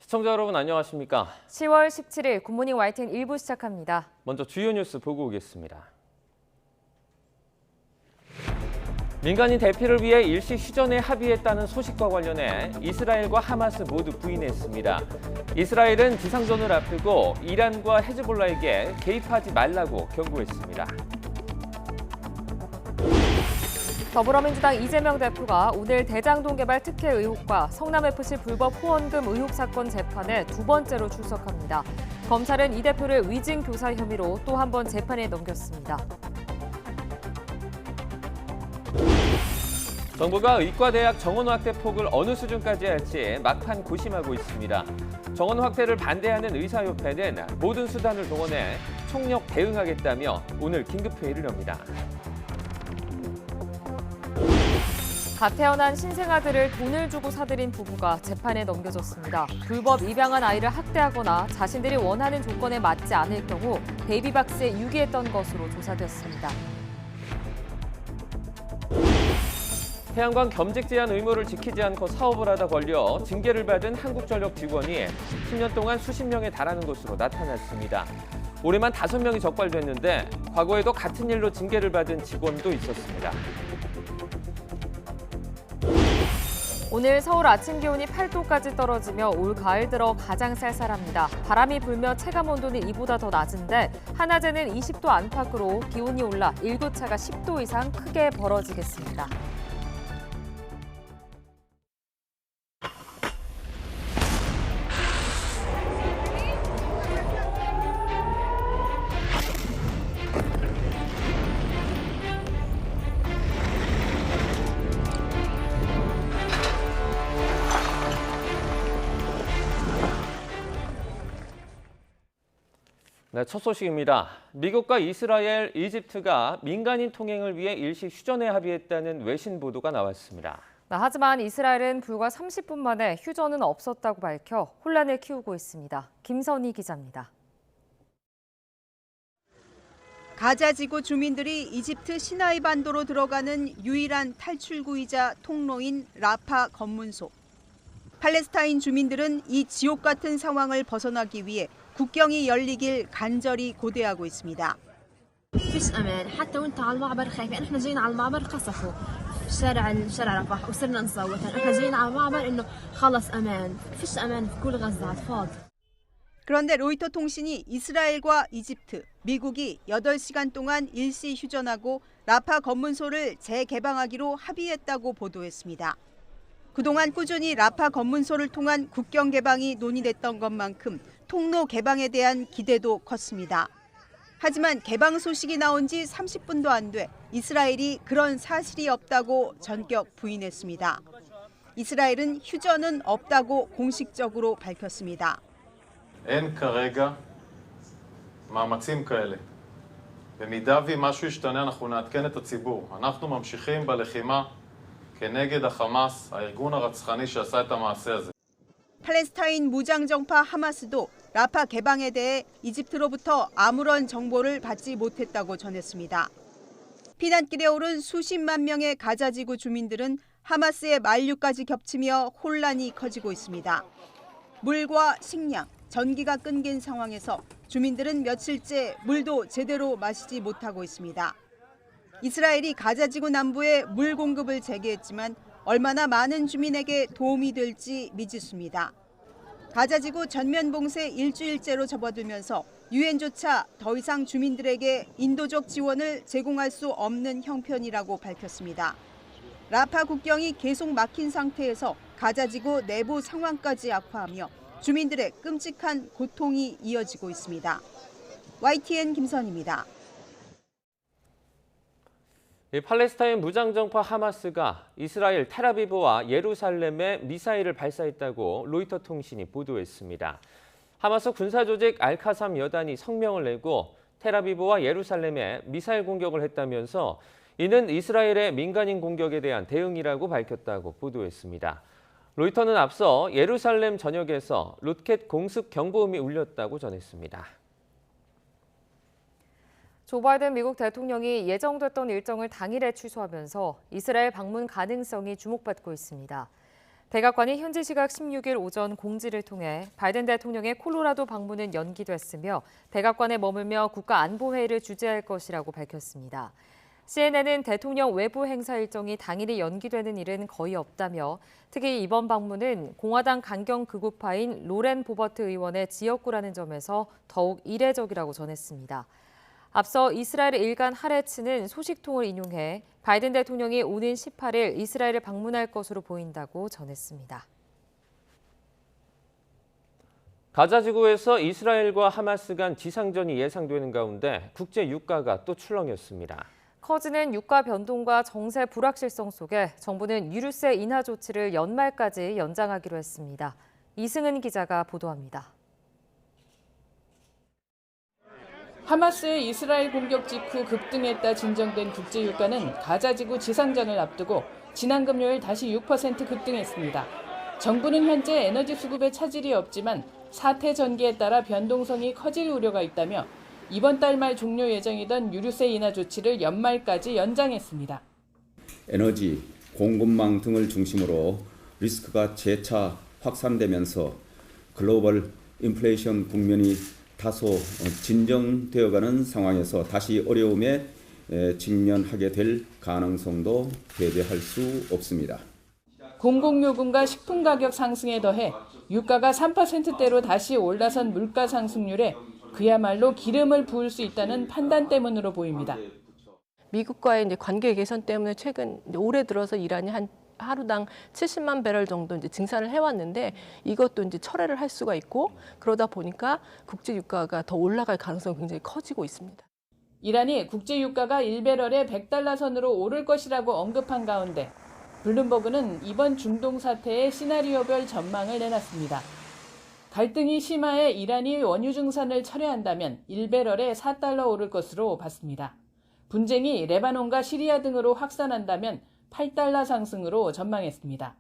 시청자 여러분 안녕하십니까? 10월 17일 굿모닝 YTN 1부 시작합니다. 먼저 주요 뉴스 보고 오겠습니다. 민간인 대피를 위해 일시 휴전에 합의했다는 소식과 관련해 이스라엘과 하마스 모두 부인했습니다. 이스라엘은 지상전을 앞두고 이란과 헤즈볼라에게 개입하지 말라고 경고했습니다. 더불어민주당 이재명 대표가 오늘 대장동 개발 특혜 의혹과 성남FC 불법 후원금 의혹 사건 재판에 두 번째로 출석합니다. 검찰은 이 대표를 위증 교사 혐의로 또 한 번 재판에 넘겼습니다. 정부가 의과대학 정원 확대 폭을 어느 수준까지 할지 막판 고심하고 있습니다. 정원 확대를 반대하는 의사협회는 모든 수단을 동원해 총력 대응하겠다며 오늘 긴급회의를 엽니다. 갓 태어난 신생아들을 돈을 주고 사들인 부부가 재판에 넘겨졌습니다. 불법 입양한 아이를 학대하거나 자신들이 원하는 조건에 맞지 않을 경우 베이비박스에 유기했던 것으로 조사됐습니다. 태양광 겸직 제한 의무를 지키지 않고 사업을 하다 걸려 징계를 받은 한국전력 직원이 10년 동안 수십 명에 달하는 것으로 나타났습니다. 올해만 5명이 적발됐는데 과거에도 같은 일로 징계를 받은 직원도 있었습니다. 오늘 서울 아침 기온이 8도까지 떨어지며 올 가을 들어 가장 쌀쌀합니다. 바람이 불며 체감 온도는 이보다 더 낮은데 한낮에는 20도 안팎으로 기온이 올라 일교차가 10도 이상 크게 벌어지겠습니다. 네, 첫 소식입니다. 미국과 이스라엘, 이집트가 민간인 통행을 위해 일시 휴전에 합의했다는 외신 보도가 나왔습니다. 하지만 이스라엘은 불과 30분 만에 휴전은 없었다고 밝혀 혼란을 키우고 있습니다. 김선희 기자입니다. 가자 지구 주민들이 이집트 시나이 반도로 들어가는 유일한 탈출구이자 통로인 라파 검문소. 팔레스타인 주민들은 이 지옥 같은 상황을 벗어나기 위해 국경이 열리길 간절히 고대하고 있습니다. فيش امان حتى وانت على المعبر خايفين احنا جايين على المعبر قصفوا شارع رفح وصرنا نصوت احنا جايين على المعبر انه خلص امان فيش امان في كل غزه على الفاضي. 그런데 로이터 통신이 이스라엘과 이집트, 미국이 8시간 동안 일시 휴전하고 라파 검문소를 재개방하기로 합의했다고 보도했습니다. 그동안 꾸준히 라파 검문소를 통한 국경 개방이 논의됐던 것만큼 통로 개방에 대한 기대도 컸습니다. 하지만 개방 소식이 나온 지 30분도 안 돼 이스라엘이 그런 사실이 없다고 전격 부인했습니다. 이스라엘은 휴전은 없다고 공식적으로 밝혔습니다. אין כרגע מאמצים כאלה. במידה ומשהו ישתנה אנחנו נעדכן את הציבור. אנחנו ממשיכים בלחימה כנגד החמאס, הארגון הרצחני שעשה את המעשה הזה. 팔레스타인 무장정파 하마스도 라파 개방에 대해 이집트로부터 아무런 정보를 받지 못했다고 전했습니다. 피난길에 오른 수십만 명의 가자지구 주민들은 하마스의 만류까지 겹치며 혼란이 커지고 있습니다. 물과 식량, 전기가 끊긴 상황에서 주민들은 며칠째 물도 제대로 마시지 못하고 있습니다. 이스라엘이 가자지구 남부에 물 공급을 재개했지만 얼마나 많은 주민에게 도움이 될지 미지수입니다. 가자지구 전면 봉쇄 일주일째로 접어들면서 유엔조차 더 이상 주민들에게 인도적 지원을 제공할 수 없는 형편이라고 밝혔습니다. 라파 국경이 계속 막힌 상태에서 가자지구 내부 상황까지 악화하며 주민들의 끔찍한 고통이 이어지고 있습니다. YTN 김선희입니다. 팔레스타인 무장정파 하마스가 이스라엘 텔아비브와 예루살렘에 미사일을 발사했다고 로이터 통신이 보도했습니다. 하마스 군사조직 알카삼 여단이 성명을 내고 텔아비브와 예루살렘에 미사일 공격을 했다면서 이는 이스라엘의 민간인 공격에 대한 대응이라고 밝혔다고 보도했습니다. 로이터는 앞서 예루살렘 전역에서 로켓 공습 경보음이 울렸다고 전했습니다. 조 바이든 미국 대통령이 예정됐던 일정을 당일에 취소하면서 이스라엘 방문 가능성이 주목받고 있습니다. 백악관이 현지 시각 16일 오전 공지를 통해 바이든 대통령의 콜로라도 방문은 연기됐으며 백악관에 머물며 국가안보회의를 주재할 것이라고 밝혔습니다. CNN은 대통령 외부 행사 일정이 당일이 연기되는 일은 거의 없다며 특히 이번 방문은 공화당 강경 극우파인 로렌 보버트 의원의 지역구라는 점에서 더욱 이례적이라고 전했습니다. 앞서 이스라엘 일간 하레츠는 소식통을 인용해 바이든 대통령이 오는 18일 이스라엘을 방문할 것으로 보인다고 전했습니다. 가자 지구에서 이스라엘과 하마스 간 지상전이 예상되는 가운데 국제 유가가 또 출렁였습니다. 커지는 유가 변동과 정세 불확실성 속에 정부는 유류세 인하 조치를 연말까지 연장하기로 했습니다. 이승은 기자가 보도합니다. 하마스의 이스라엘 공격 직후 급등했다 진정된 국제유가는 가자지구 지상전을 앞두고 지난 금요일 다시 6% 급등했습니다. 정부는 현재 에너지 수급에 차질이 없지만 사태 전개에 따라 변동성이 커질 우려가 있다며 이번 달 말 종료 예정이던 유류세 인하 조치를 연말까지 연장했습니다. 에너지, 공급망 등을 중심으로 리스크가 재차 확산되면서 글로벌 인플레이션 국면이 다소 진정되어가는 상황에서 다시 어려움에 직면하게 될 가능성도 배제할 수 없습니다. 공공요금과 식품 가격 상승에 더해 유가가 3%대로 다시 올라선 물가 상승률에 그야말로 기름을 부을 수 있다는 판단 때문으로 보입니다. 미국과의 이제 관계 개선 때문에 최근 올해 들어서 이란이 한 하루당 70만 배럴 정도 이제 증산을 해왔는데 이것도 이제 철회를 할 수가 있고 그러다 보니까 국제 유가가 더 올라갈 가능성이 굉장히 커지고 있습니다. 이란이 국제 유가가 1배럴에 $100 선으로 오를 것이라고 언급한 가운데 블룸버그는 이번 중동 사태의 시나리오별 전망을 내놨습니다. 갈등이 심화해 이란이 원유 증산을 철회한다면 1배럴에 $4 오를 것으로 봤습니다. 분쟁이 레바논과 시리아 등으로 확산한다면 $8 상승으로 전망했습니다.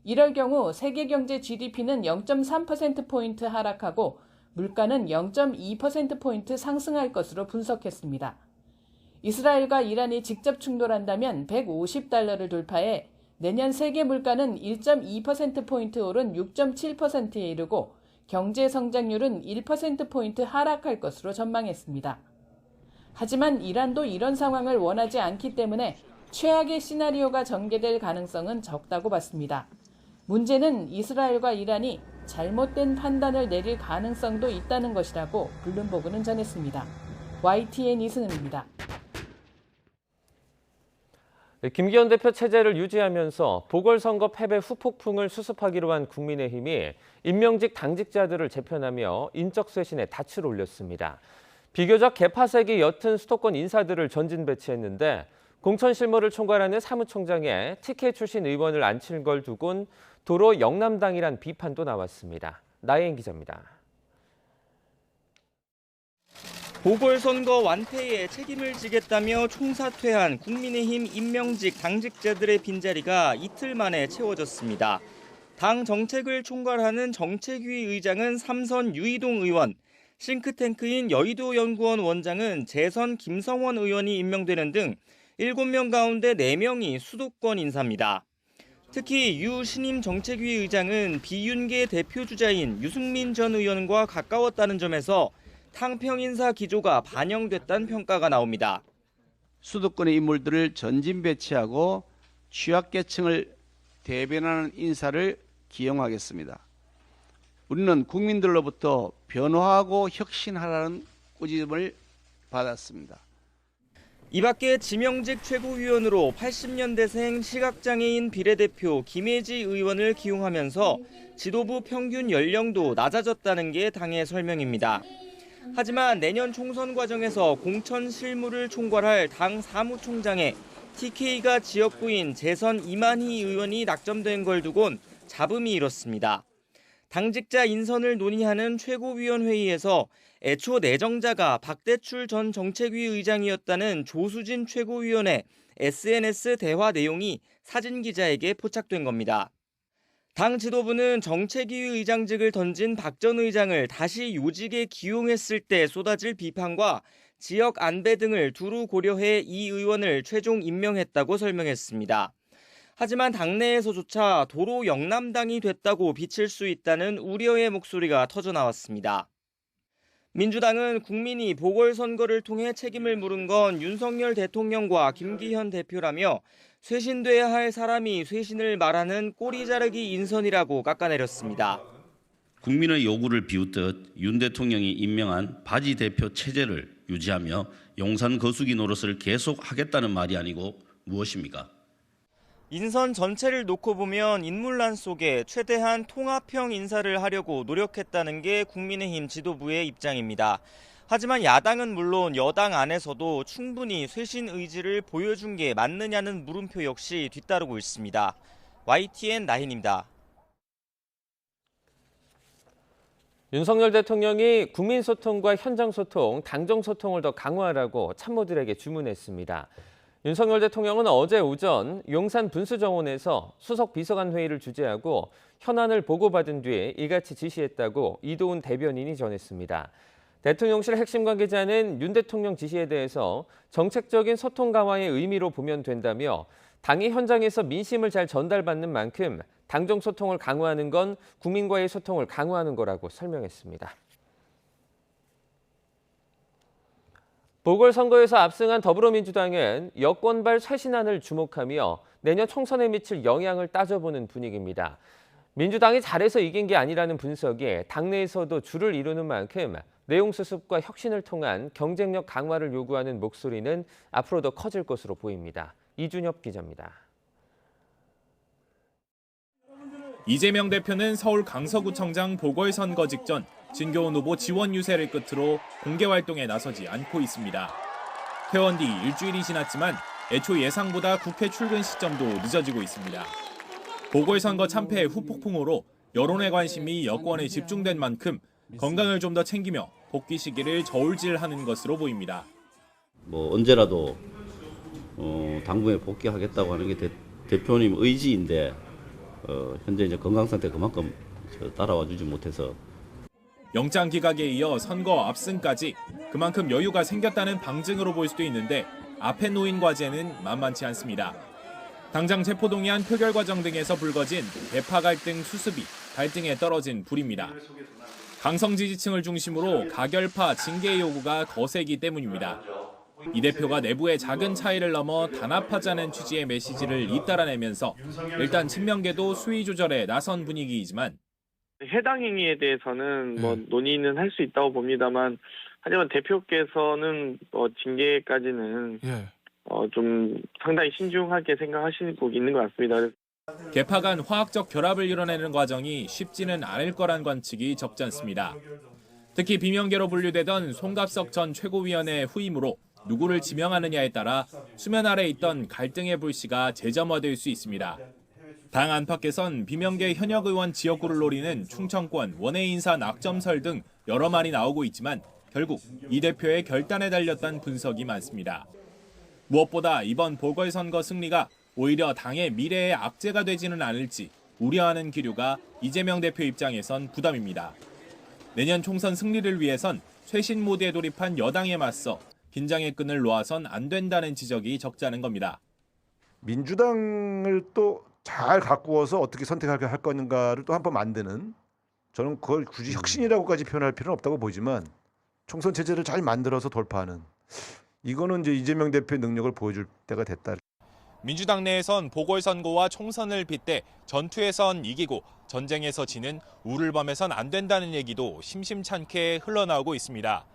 이럴 경우 세계 경제 GDP는 0.3%포인트 하락하고 물가는 0.2%포인트 상승할 것으로 분석했습니다. 이스라엘과 이란이 직접 충돌한다면 $150를 돌파해 내년 세계 물가는 1.2%포인트 오른 6.7%에 이르고 경제 성장률은 1%포인트 하락할 것으로 전망했습니다. 하지만 이란도 이런 상황을 원하지 않기 때문에 최악의 시나리오가 전개될 가능성은 적다고 봤습니다. 문제는 이스라엘과 이란이 잘못된 판단을 내릴 가능성도 있다는 것이라고 블룸버그는 전했습니다. YTN 이승은입니다. 김기현 대표 체제를 유지하면서 보궐선거 패배 후폭풍을 수습하기로 한 국민의힘이 임명직 당직자들을 재편하며 인적 쇄신에 닻을 올렸습니다. 비교적 개파색이 옅은 수도권 인사들을 전진 배치했는데 공천 실무를 총괄하는 사무총장에 TK 출신 의원을 앉힐 걸 두곤 도로 영남당이란 비판도 나왔습니다. 나혜인 기자입니다. 보궐선거 완패에 책임을 지겠다며 총사퇴한 국민의힘 임명직 당직자들의 빈자리가 이틀 만에 채워졌습니다. 당 정책을 총괄하는 정책위 의장은 삼선 유이동 의원, 싱크탱크인 여의도연구원 원장은 재선 김성원 의원이 임명되는 등 7명 가운데 4명이 수도권 인사입니다. 특히 유 신임 정책위 의장은 비윤계 대표주자인 유승민 전 의원과 가까웠다는 점에서 탕평 인사 기조가 반영됐다는 평가가 나옵니다. 수도권의 인물들을 전진 배치하고 취약계층을 대변하는 인사를 기용하겠습니다. 우리는 국민들로부터 변화하고 혁신하라는 꾸짖음을 받았습니다. 이 밖에 지명직 최고위원으로 80년대생 시각장애인 비례대표 김혜지 의원을 기용하면서 지도부 평균 연령도 낮아졌다는 게 당의 설명입니다. 하지만 내년 총선 과정에서 공천 실무를 총괄할 당 사무총장에 TK가 지역구인 재선 이만희 의원이 낙점된 걸 두곤 잡음이 일었습니다. 당직자 인선을 논의하는 최고위원회의에서 애초 내정자가 박대출 전 정책위 의장이었다는 조수진 최고위원의 SNS 대화 내용이 사진 기자에게 포착된 겁니다. 당 지도부는 정책위 의장직을 던진 박 전 의장을 다시 요직에 기용했을 때 쏟아질 비판과 지역 안배 등을 두루 고려해 이 의원을 최종 임명했다고 설명했습니다. 하지만 당내에서조차 도로 영남당이 됐다고 비칠 수 있다는 우려의 목소리가 터져나왔습니다. 민주당은 국민이 보궐선거를 통해 책임을 물은 건 윤석열 대통령과 김기현 대표라며 쇄신돼야 할 사람이 쇄신을 말하는 꼬리 자르기 인선이라고 깎아내렸습니다. 국민의 요구를 비웃듯 윤 대통령이 임명한 바지 대표 체제를 유지하며 용산 거수기 노릇을 계속하겠다는 말이 아니고 무엇입니까? 인선 전체를 놓고 보면 인물란 속에 최대한 통합형 인사를 하려고 노력했다는 게 국민의힘 지도부의 입장입니다. 하지만 야당은 물론 여당 안에서도 충분히 쇄신 의지를 보여준 게 맞느냐는 물음표 역시 뒤따르고 있습니다. YTN 나힌입니다. 윤석열 대통령이 국민소통과 현장소통, 당정소통을 더 강화하라고 참모들에게 주문했습니다. 윤석열 대통령은 어제 오전 용산 분수정원에서 수석 비서관 회의를 주재하고 현안을 보고받은 뒤에 이같이 지시했다고 이도훈 대변인이 전했습니다. 대통령실 핵심 관계자는 윤 대통령 지시에 대해서 정책적인 소통 강화의 의미로 보면 된다며 당이 현장에서 민심을 잘 전달받는 만큼 당정 소통을 강화하는 건 국민과의 소통을 강화하는 거라고 설명했습니다. 보궐선거에서 압승한 더불어민주당은 여권발 쇄신안을 주목하며 내년 총선에 미칠 영향을 따져보는 분위기입니다. 민주당이 잘해서 이긴 게 아니라는 분석에 당내에서도 줄을 이루는 만큼 내용 수습과 혁신을 통한 경쟁력 강화를 요구하는 목소리는 앞으로 더 커질 것으로 보입니다. 이준엽 기자입니다. 이재명 대표는 서울 강서구청장 보궐선거 직전 진교훈 후보 지원 유세를 끝으로 공개 활동에 나서지 않고 있습니다. 퇴원 뒤 일주일이 지났지만 애초 예상보다 국회 출근 시점도 늦어지고 있습니다. 보궐선거 참패의 후폭풍으로 여론의 관심이 여권에 집중된 만큼 건강을 좀 더 챙기며 복귀 시기를 저울질하는 것으로 보입니다. 언제라도 당분에 복귀하겠다고 하는 게 대표님 의지인데 현재 이제 건강 상태 그만큼 따라와 주지 못해서 영장 기각에 이어 선거 압승까지 그만큼 여유가 생겼다는 방증으로 볼 수도 있는데 앞에 놓인 과제는 만만치 않습니다. 당장 체포동의안 표결 과정 등에서 불거진 대파 갈등 수습이 갈등에 떨어진 불입니다. 강성 지지층을 중심으로 가결파 징계 요구가 거세기 때문입니다. 이 대표가 내부의 작은 차이를 넘어 단합하자는 취지의 메시지를 잇따라내면서 일단 친명계도 수위 조절에 나선 분위기이지만 해당 행위에 대해서는 논의는 할 수 있다고 봅니다만 하지만 대표께서는 징계까지는 좀 상당히 신중하게 생각하시고 있는 것 같습니다. 계파 간 화학적 결합을 이뤄내는 과정이 쉽지는 않을 거란 관측이 적지 않습니다. 특히 비명계로 분류되던 송갑석 전 최고위원의 후임으로 누구를 지명하느냐에 따라 수면 아래 있던 갈등의 불씨가 재점화될 수 있습니다. 당 안팎에선 비명계 현역 의원 지역구를 노리는 충청권 원외 인사 낙점설 등 여러 말이 나오고 있지만 결국 이 대표의 결단에 달렸다는 분석이 많습니다. 무엇보다 이번 보궐선거 승리가 오히려 당의 미래의 악재가 되지는 않을지 우려하는 기류가 이재명 대표 입장에선 부담입니다. 내년 총선 승리를 위해선 쇄신 모드에 돌입한 여당에 맞서 긴장의 끈을 놓아선 안 된다는 지적이 적지 않은 겁니다. 민주당을 또 잘 가꾸어서 어떻게 선택할 건가를 또 한번 만드는, 저는 그걸 굳이 혁신이라고까지 표현할 필요는 없다고 보지만 총선 체제를 잘 만들어서 돌파하는, 이거는 이제 이재명 대표의 능력을 보여줄 때가 됐다. 민주당 내에선 보궐선거와 총선을 빗대 전투에선 이기고 전쟁에서 지는 우를 범해선 안 된다는 얘기도 심심찮게 흘러나오고 있습니다.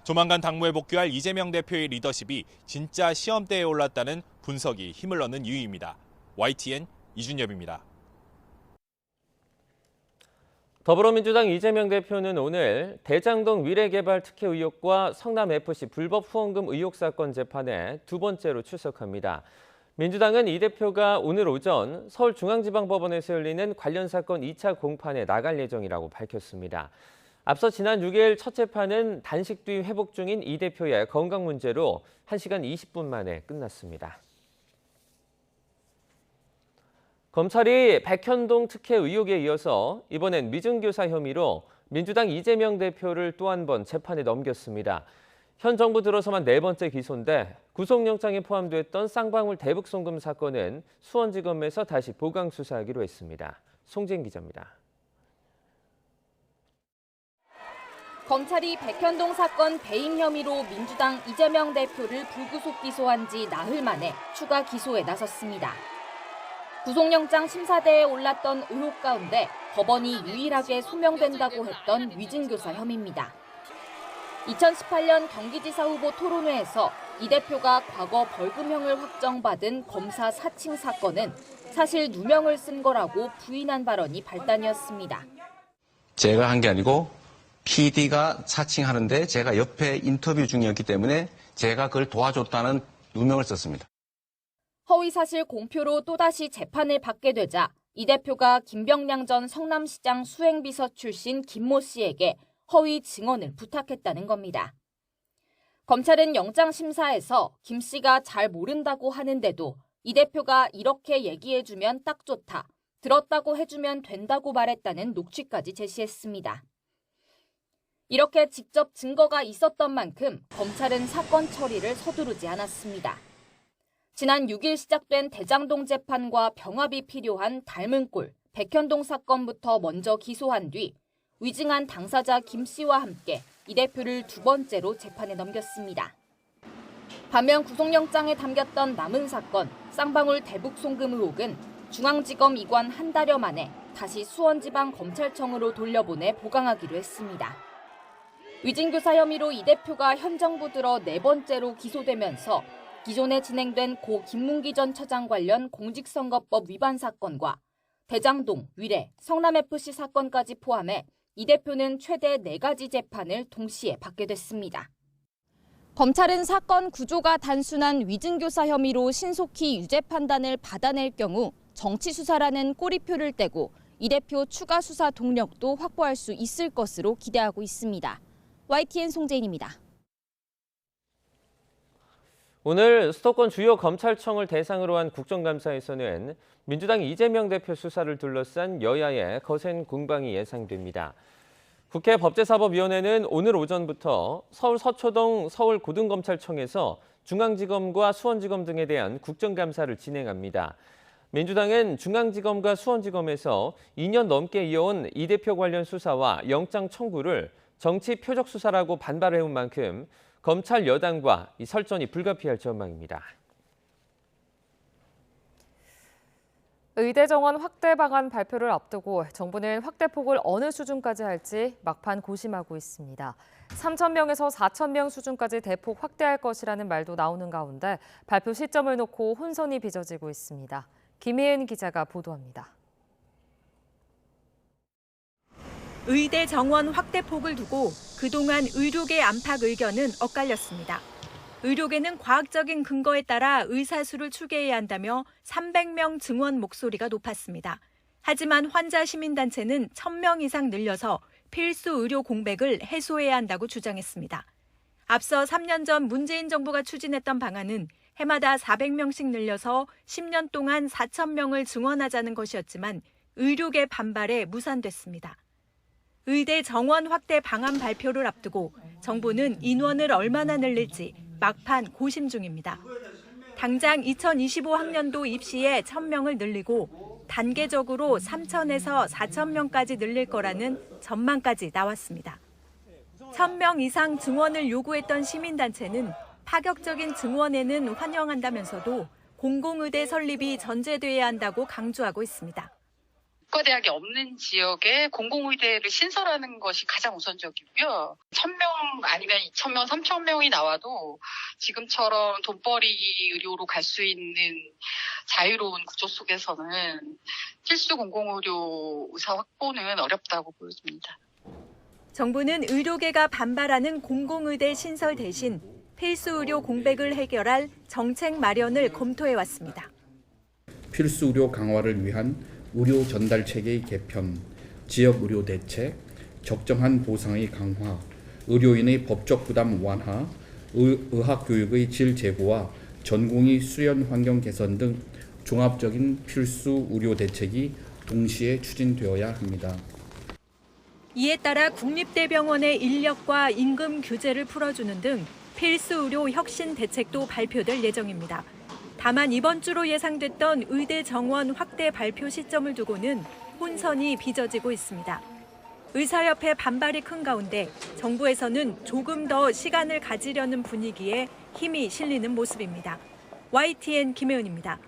조만간 당무에 복귀할 이재명 대표의 리더십이 진짜 시험대에 올랐다는 분석이 힘을 얻는 이유입니다. YTN 이준엽입니다. 더불어민주당 이재명 대표는 오늘 대장동 위례개발 특혜 의혹과 성남FC 불법 후원금 의혹 사건 재판에 두 번째로 출석합니다. 민주당은 이 대표가 오늘 오전 서울중앙지방법원에서 열리는 관련 사건 2차 공판에 나갈 예정이라고 밝혔습니다. 앞서 지난 6일 첫 재판은 단식 뒤 회복 중인 이 대표의 건강 문제로 1시간 20분 만에 끝났습니다. 검찰이 백현동 특혜 의혹에 이어서 이번엔 미증교사 혐의로 민주당 이재명 대표를 또 한 번 재판에 넘겼습니다. 현 정부 들어서만 4번째 기소인데 구속영장에 포함됐던 쌍방울 대북 송금 사건은 수원지검에서 다시 보강 수사하기로 했습니다. 송재인 기자입니다. 검찰이 백현동 사건 배임 혐의로 민주당 이재명 대표를 불구속 기소한 지 나흘 만에 추가 기소에 나섰습니다. 구속영장 심사대에 올랐던 의혹 가운데 법원이 유일하게 소명된다고 했던 위증교사 혐의입니다. 2018년 경기지사 후보 토론회에서 이 대표가 과거 벌금형을 확정받은 검사 사칭 사건은 사실 누명을 쓴 거라고 부인한 발언이 발단이었습니다. 제가 한 게 아니고 PD가 사칭하는데 제가 옆에 인터뷰 중이었기 때문에 제가 그걸 도와줬다는 누명을 썼습니다. 허위사실 공표로 또다시 재판을 받게 되자 이 대표가 김병량 전 성남시장 수행비서 출신 김모 씨에게 허위 증언을 부탁했다는 겁니다. 검찰은 영장심사에서 김 씨가 잘 모른다고 하는데도 이 대표가 이렇게 얘기해주면 딱 좋다, 들었다고 해주면 된다고 말했다는 녹취까지 제시했습니다. 이렇게 직접 증거가 있었던 만큼 검찰은 사건 처리를 서두르지 않았습니다. 지난 6일 시작된 대장동 재판과 병합이 필요한 닮은 꼴, 백현동 사건부터 먼저 기소한 뒤 위증한 당사자 김 씨와 함께 이 대표를 2번째로 재판에 넘겼습니다. 반면 구속영장에 담겼던 남은 사건, 쌍방울 대북 송금 의혹은 중앙지검 이관 한 달여 만에 다시 수원지방검찰청으로 돌려보내 보강하기로 했습니다. 위증교사 혐의로 이 대표가 현 정부 들어 4번째로 기소되면서 기존에 진행된 고 김문기 전 처장 관련 공직선거법 위반 사건과 대장동, 위례, 성남FC 사건까지 포함해 이 대표는 최대 4가지 재판을 동시에 받게 됐습니다. 검찰은 사건 구조가 단순한 위증교사 혐의로 신속히 유죄 판단을 받아낼 경우 정치 수사라는 꼬리표를 떼고 이 대표 추가 수사 동력도 확보할 수 있을 것으로 기대하고 있습니다. YTN 송재인입니다. 오늘 수도권 주요 검찰청을 대상으로 한 국정감사에서는 민주당 이재명 대표 수사를 둘러싼 여야의 거센 공방이 예상됩니다. 국회 법제사법위원회는 오늘 오전부터 서울 서초동 서울고등검찰청에서 중앙지검과 수원지검 등에 대한 국정감사를 진행합니다. 민주당은 중앙지검과 수원지검에서 2년 넘게 이어온 이 대표 관련 수사와 영장 청구를 정치 표적 수사라고 반발해온 만큼 검찰 여당과 이 설전이 불가피할 전망입니다. 의대 정원 확대 방안 발표를 앞두고 정부는 확대폭을 어느 수준까지 할지 막판 고심하고 있습니다. 3,000명에서 4,000명 수준까지 대폭 확대할 것이라는 말도 나오는 가운데 발표 시점을 놓고 혼선이 빚어지고 있습니다. 김혜은 기자가 보도합니다. 의대 정원 확대폭을 두고 그동안 의료계 안팎 의견은 엇갈렸습니다. 의료계는 과학적인 근거에 따라 의사수를 추계해야 한다며 300명 증원 목소리가 높았습니다. 하지만 환자 시민단체는 1,000명 이상 늘려서 필수 의료 공백을 해소해야 한다고 주장했습니다. 앞서 3년 전 문재인 정부가 추진했던 방안은 해마다 400명씩 늘려서 10년 동안 4,000명을 증원하자는 것이었지만 의료계 반발에 무산됐습니다. 의대 정원 확대 방안 발표를 앞두고 정부는 인원을 얼마나 늘릴지 막판 고심 중입니다. 당장 2025학년도 입시에 1,000명을 늘리고 단계적으로 3,000에서 4,000명까지 늘릴 거라는 전망까지 나왔습니다. 1,000명 이상 증원을 요구했던 시민단체는 파격적인 증원에는 환영한다면서도 공공의대 설립이 전제돼야 한다고 강조하고 있습니다. 국가대학이 없는 지역에 공공의대를 신설하는 것이 가장 우선적이고요. 1,000명 아니면 2,000명, 3,000명이 나와도 지금처럼 돈벌이 의료로 갈 수 있는 자유로운 구조 속에서는 필수 공공의료 의사 확보는 어렵다고 보여집니다. 정부는 의료계가 반발하는 공공의대 신설 대신 필수 의료 공백을 해결할 정책 마련을 검토해왔습니다. 필수 의료 강화를 위한 의료 전달 체계의 개편, 지역 의료 대책, 적정한 보상의 강화, 의료인의 법적 부담 완화, 의학 교육의 질 제고와 전공의 수련 환경 개선 등 종합적인 필수 의료 대책이 동시에 추진되어야 합니다. 이에 따라 국립대병원의 인력과 임금 규제를 풀어주는 등 필수 의료 혁신 대책도 발표될 예정입니다. 다만 이번 주로 예상됐던 의대 정원 확대 발표 시점을 두고는 혼선이 빚어지고 있습니다. 의사협회 반발이 큰 가운데 정부에서는 조금 더 시간을 가지려는 분위기에 힘이 실리는 모습입니다. YTN 김혜은입니다.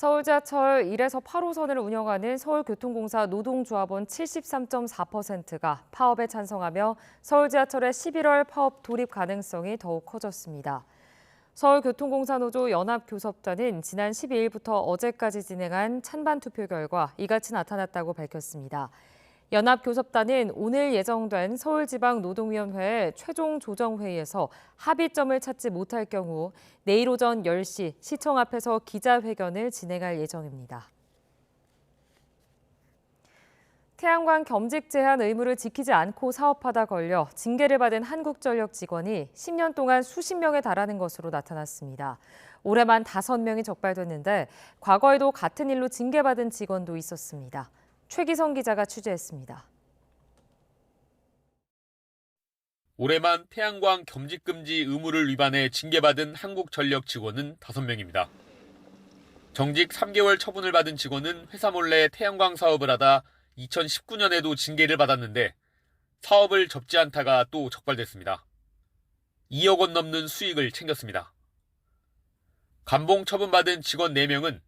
서울 지하철 1에서 8호선을 운영하는 서울교통공사 노동조합원 73.4%가 파업에 찬성하며 서울 지하철의 11월 파업 돌입 가능성이 더욱 커졌습니다. 서울교통공사 노조 연합교섭단은 지난 12일부터 어제까지 진행한 찬반 투표 결과 이같이 나타났다고 밝혔습니다. 연합교섭단은 오늘 예정된 서울지방노동위원회의 최종 조정회의에서 합의점을 찾지 못할 경우 내일 오전 10시 시청 앞에서 기자회견을 진행할 예정입니다. 태양광 겸직 제한 의무를 지키지 않고 사업하다 걸려 징계를 받은 한국전력 직원이 10년 동안 수십 명에 달하는 것으로 나타났습니다. 올해만 5명이 적발됐는데 과거에도 같은 일로 징계받은 직원도 있었습니다. 최기성 기자가 취재했습니다. 올해만 태양광 겸직 금지 의무를 위반해 징계받은 한국전력 직원은 5명입니다. 정직 3개월 처분을 받은 직원은 회사 몰래 태양광 사업을 하다 2019년에도 징계를 받았는데 사업을 접지 않다가 또 적발됐습니다. 2억 원 넘는 수익을 챙겼습니다. 감봉 처분받은 직원 4명은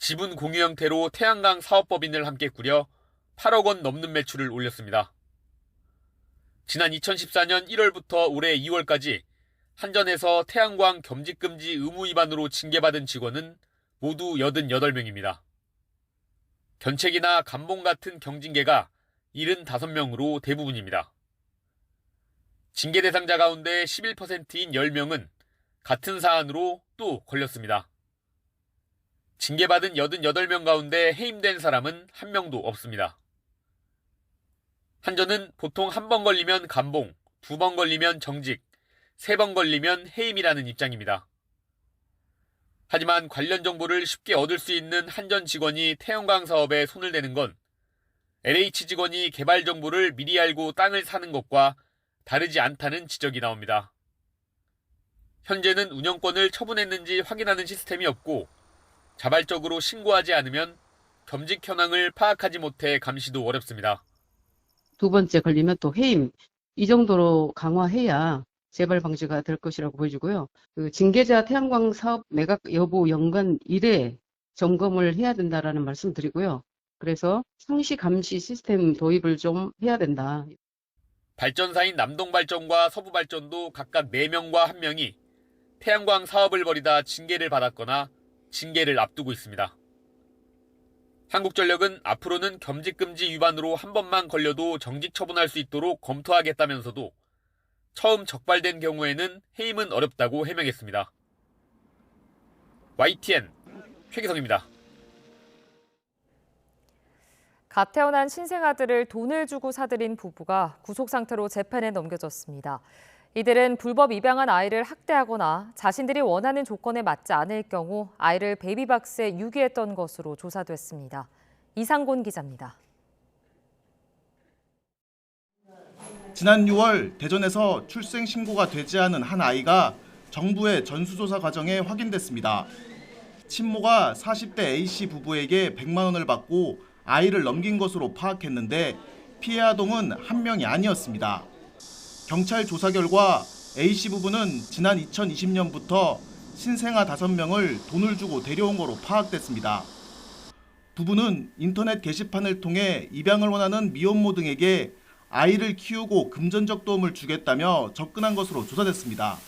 지분 공유 형태로 태양광 사업법인을 함께 꾸려 8억 원 넘는 매출을 올렸습니다. 지난 2014년 1월부터 올해 2월까지 한전에서 태양광 겸직 금지 의무 위반으로 징계받은 직원은 모두 88명입니다. 견책이나 감봉 같은 경징계가 75명으로 대부분입니다. 징계 대상자 가운데 11%인 10명은 같은 사안으로 또 걸렸습니다. 징계받은 88명 가운데 해임된 사람은 1명도 없습니다. 한전은 보통 1번 걸리면 감봉, 2번 걸리면 정직, 3번 걸리면 해임이라는 입장입니다. 하지만 관련 정보를 쉽게 얻을 수 있는 한전 직원이 태양광 사업에 손을 대는 건 LH 직원이 개발 정보를 미리 알고 땅을 사는 것과 다르지 않다는 지적이 나옵니다. 현재는 운영권을 처분했는지 확인하는 시스템이 없고 자발적으로 신고하지 않으면 겸직 현황을 파악하지 못해 감시도 어렵습니다. 2번째 걸리면 또 해임, 이 정도로 강화해야 재발 방지가 될 것이라고 보여지고요. 그 징계자 태양광 사업 매각 여부 연간 1회 점검을 해야 된다라는 말씀 드리고요. 그래서 상시 감시 시스템 도입을 좀 해야 된다. 발전사인 남동발전과 서부발전도 각각 4명과 1명이 태양광 사업을 벌이다 징계를 받았거나 징계를 앞두고 있습니다. 한국전력은 앞으로는 겸직금지 위반으로 한 번만 걸려도 정직 처분할 수 있도록 검토하겠다면서도 처음 적발된 경우에는 해임은 어렵다고 해명했습니다. YTN 최기성입니다. 갓 태어난 신생아들을 돈을 주고 사들인 부부가 구속 상태로 재판에 넘겨졌습니다. 이들은 불법 입양한 아이를 학대하거나 자신들이 원하는 조건에 맞지 않을 경우 아이를 베이비박스에 유기했던 것으로 조사됐습니다. 이상곤 기자입니다. 지난 6월 대전에서 출생 신고가 되지 않은 한 아이가 정부의 전수조사 과정에 확인됐습니다. 친모가 40대 A씨 부부에게 100만 원을 받고 아이를 넘긴 것으로 파악했는데 피해 아동은 한 명이 아니었습니다. 경찰 조사 결과 A씨 부부는 지난 2020년부터 신생아 5명을 돈을 주고 데려온 거로 파악됐습니다. 부부는 인터넷 게시판을 통해 입양을 원하는 미혼모 등에게 아이를 키우고 금전적 도움을 주겠다며 접근한 것으로 조사됐습니다.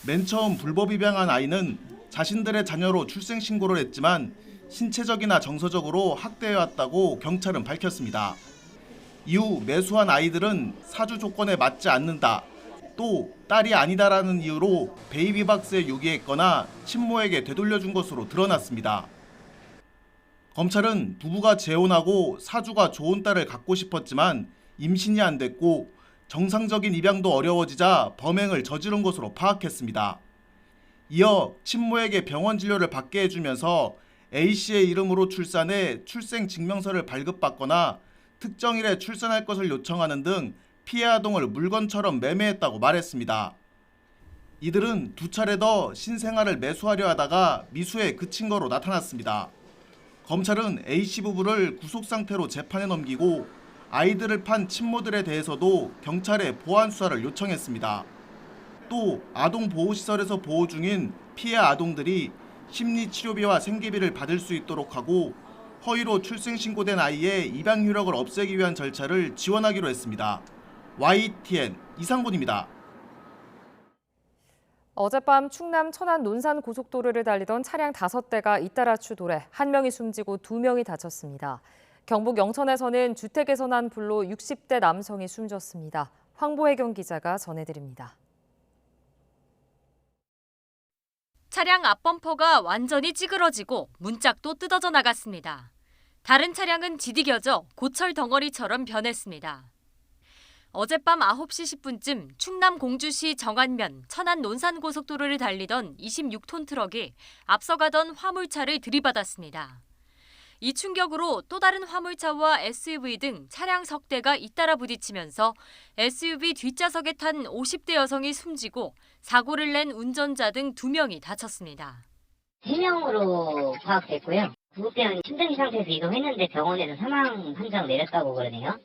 맨 처음 불법 입양한 아이는 자신들의 자녀로 출생 신고를 했지만 신체적이나 정서적으로 학대해왔다고 경찰은 밝혔습니다. 이후 매수한 아이들은 사주 조건에 맞지 않는다, 또 딸이 아니다라는 이유로 베이비박스에 유기했거나 친모에게 되돌려준 것으로 드러났습니다. 검찰은 부부가 재혼하고 사주가 좋은 딸을 갖고 싶었지만 임신이 안 됐고 정상적인 입양도 어려워지자 범행을 저지른 것으로 파악했습니다. 이어 친모에게 병원 진료를 받게 해주면서 A씨의 이름으로 출산해 출생 증명서를 발급받거나 특정일에 출산할 것을 요청하는 등 피해 아동을 물건처럼 매매했다고 말했습니다. 이들은 두 차례 더 신생아를 매수하려 하다가 미수에 그친 거로 나타났습니다. 검찰은 A씨 부부를 구속 상태로 재판에 넘기고 아이들을 판 친모들에 대해서도 경찰에 보안 수사를 요청했습니다. 또 아동보호시설에서 보호 중인 피해 아동들이 심리치료비와 생계비를 받을 수 있도록 하고 허위로 출생신고된 아이의 입양 효력을 없애기 위한 절차를 지원하기로 했습니다. YTN 이상곤입니다. 어젯밤 충남 천안 논산 고속도로를 달리던 차량 5대가 잇따라 추돌해 1명이 숨지고 2명이 다쳤습니다. 경북 영천에서는 주택에서 난 불로 60대 남성이 숨졌습니다. 황보혜경 기자가 전해드립니다. 차량 앞범퍼가 완전히 찌그러지고 문짝도 뜯어져 나갔습니다. 다른 차량은 디디겨져 고철 덩어리처럼 변했습니다. 어젯밤 9시 10분쯤 충남 공주시 정안면 천안 논산고속도로를 달리던 26톤 트럭이 앞서가던 화물차를 들이받았습니다. 이 충격으로 또 다른 화물차와 SUV 등 차량 석 대가 잇따라 부딪히면서 SUV 뒷좌석에 탄 50대 여성이 숨지고 사고를 낸 운전자 등 2명이 다쳤습니다. 3명으로 파악됐고요. 구급대원 심정지 상태에서 이동했는데 병원에서 사망 판정 내렸다고 그러네요.